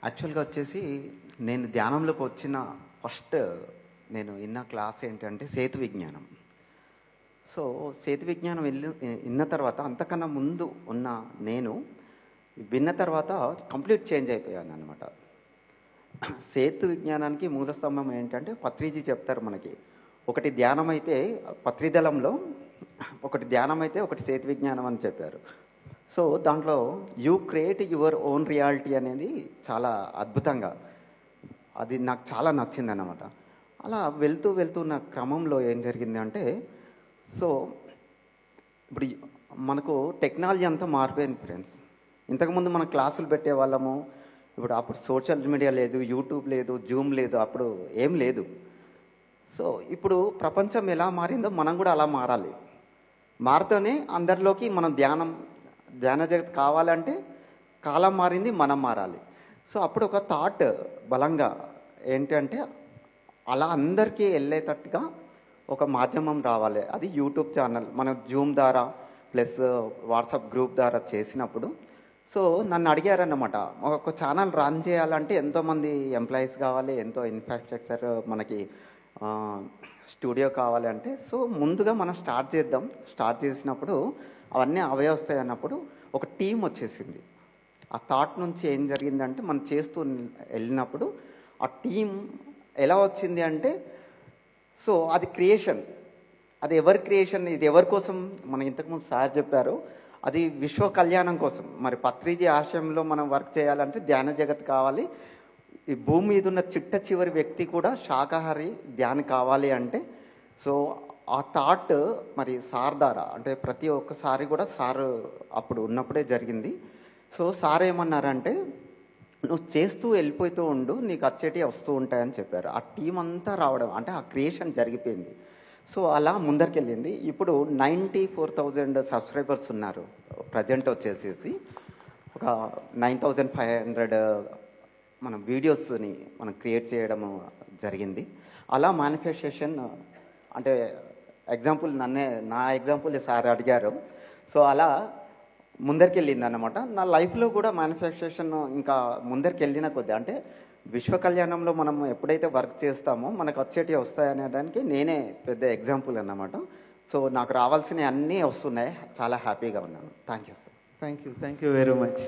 యాక్చువల్గా వచ్చేసి నేను ధ్యానంలోకి వచ్చిన ఫస్ట్ నేను విన్న క్లాస్ ఏంటంటే సేతు విజ్ఞానం. సో సేతు విజ్ఞానం విన్న తర్వాత అంతకన్నా ముందు ఉన్న నేను విన్న తర్వాత కంప్లీట్ చేంజ్ అయిపోయాను అనమాట. సేతు విజ్ఞానానికి మూల స్తంభం ఏంటంటే పత్రిజీ చెప్తారు మనకి. ఒకటి ధ్యానం అయితే పత్రిదళంలో, ఒకటి ధ్యానం అయితే ఒకటి సేతు విజ్ఞానం అని చెప్పారు. సో దాంట్లో you create your own reality అనేది చాలా అద్భుతంగా, అది నాకు చాలా నచ్చింది అన్నమాట. అలా వెళ్తూ వెళ్తున్న క్రమంలో ఏం జరిగింది అంటే, సో ఇప్పుడు మనకు టెక్నాలజీ అంతా మారిపోయింది ఫ్రెండ్స్. ఇంతకుముందు మనం క్లాసులు పెట్టేవాళ్ళము, ఇప్పుడు అప్పుడు సోషల్ మీడియా లేదు, యూట్యూబ్ లేదు, జూమ్ లేదు, అప్పుడు ఏం లేదు. సో ఇప్పుడు ప్రపంచం ఎలా మారిందో మనం కూడా అలా మారాలి. మారితేనే అందరిలోకి మనం ధ్యాన జగత్ కావాలంటే కాలం మారింది, మనం మారాలి. సో అప్పుడు ఒక థాట్ బలంగా ఏంటంటే, అలా అందరికీ వెళ్ళేటట్టుగా ఒక మాధ్యమం రావాలి. అది యూట్యూబ్ ఛానల్. మనం జూమ్ ద్వారా ప్లస్ వాట్సాప్ గ్రూప్ ద్వారా చేసినప్పుడు, సో నన్ను అడిగారన్నమాట, ఒక ఛానల్ రన్ చేయాలంటే ఎంతోమంది ఎంప్లాయీస్ కావాలి, ఎంతో ఇన్ఫ్రాస్ట్రక్చర్ మనకి స్టూడియో కావాలి అంటే, సో ముందుగా మనం స్టార్ట్ చేద్దాం. స్టార్ట్ చేసినప్పుడు అవన్నీ అవయవస్తాయి అన్నప్పుడు ఒక టీం వచ్చేసింది. ఆ థాట్ నుంచి ఏం జరిగిందంటే, మనం చేస్తూ వెళ్ళినప్పుడు ఆ టీం ఎలా వచ్చింది అంటే, సో అది క్రియేషన్. అది ఎవరి క్రియేషన్, ఇది ఎవరి కోసం? మనం ఇంతకుముందు సార్ చెప్పారు, అది విశ్వ కళ్యాణం కోసం. మరి పత్రిజీ ఆశయంలో మనం వర్క్ చేయాలంటే ధ్యాన జగత్ కావాలి. ఈ భూమి మీద ఉన్న చిట్ట చివరి వ్యక్తి కూడా శాకాహారి ధ్యానం కావాలి అంటే, సో ఆ థాట్ మరి సార్ ద్వారా, అంటే ప్రతి ఒక్కసారి కూడా సార్ అప్పుడు ఉన్నప్పుడే జరిగింది. సో సార్ ఏమన్నారంటే, నువ్వు చేస్తూ వెళ్ళిపోతూ ఉండు, నీకు వచ్చేటివి వస్తూ ఉంటాయని చెప్పారు. ఆ టీం అంతా రావడం అంటే ఆ క్రియేషన్ జరిగిపోయింది. సో అలా ముందరికెళ్ళింది. ఇప్పుడు 94,000 సబ్స్క్రైబర్స్ ఉన్నారు. ప్రజెంట్ వచ్చేసేసి ఒక 9,500 మనం వీడియోస్ని మనం క్రియేట్ చేయడం జరిగింది. అలా మేనిఫెస్టేషన్ అంటే ఎగ్జాంపుల్ నా ఎగ్జాంపుల్ సార్ అడిగారు. సో అలా ముందరికెళ్ళింది అన్నమాట. నా లైఫ్లో కూడా మేనిఫెస్టేషన్ ఇంకా ముందరికెళ్ళిన కొద్దీ, అంటే విశ్వ కళ్యాణంలో మనం ఎప్పుడైతే వర్క్ చేస్తామో మనకు వచ్చేటివి వస్తాయనేదానికి నేనే పెద్ద ఎగ్జాంపుల్ అన్నమాట. సో నాకు రావాల్సినవి అన్నీ వస్తున్నాయి. చాలా హ్యాపీగా ఉన్నాను. Thank you sir. Thank you very much.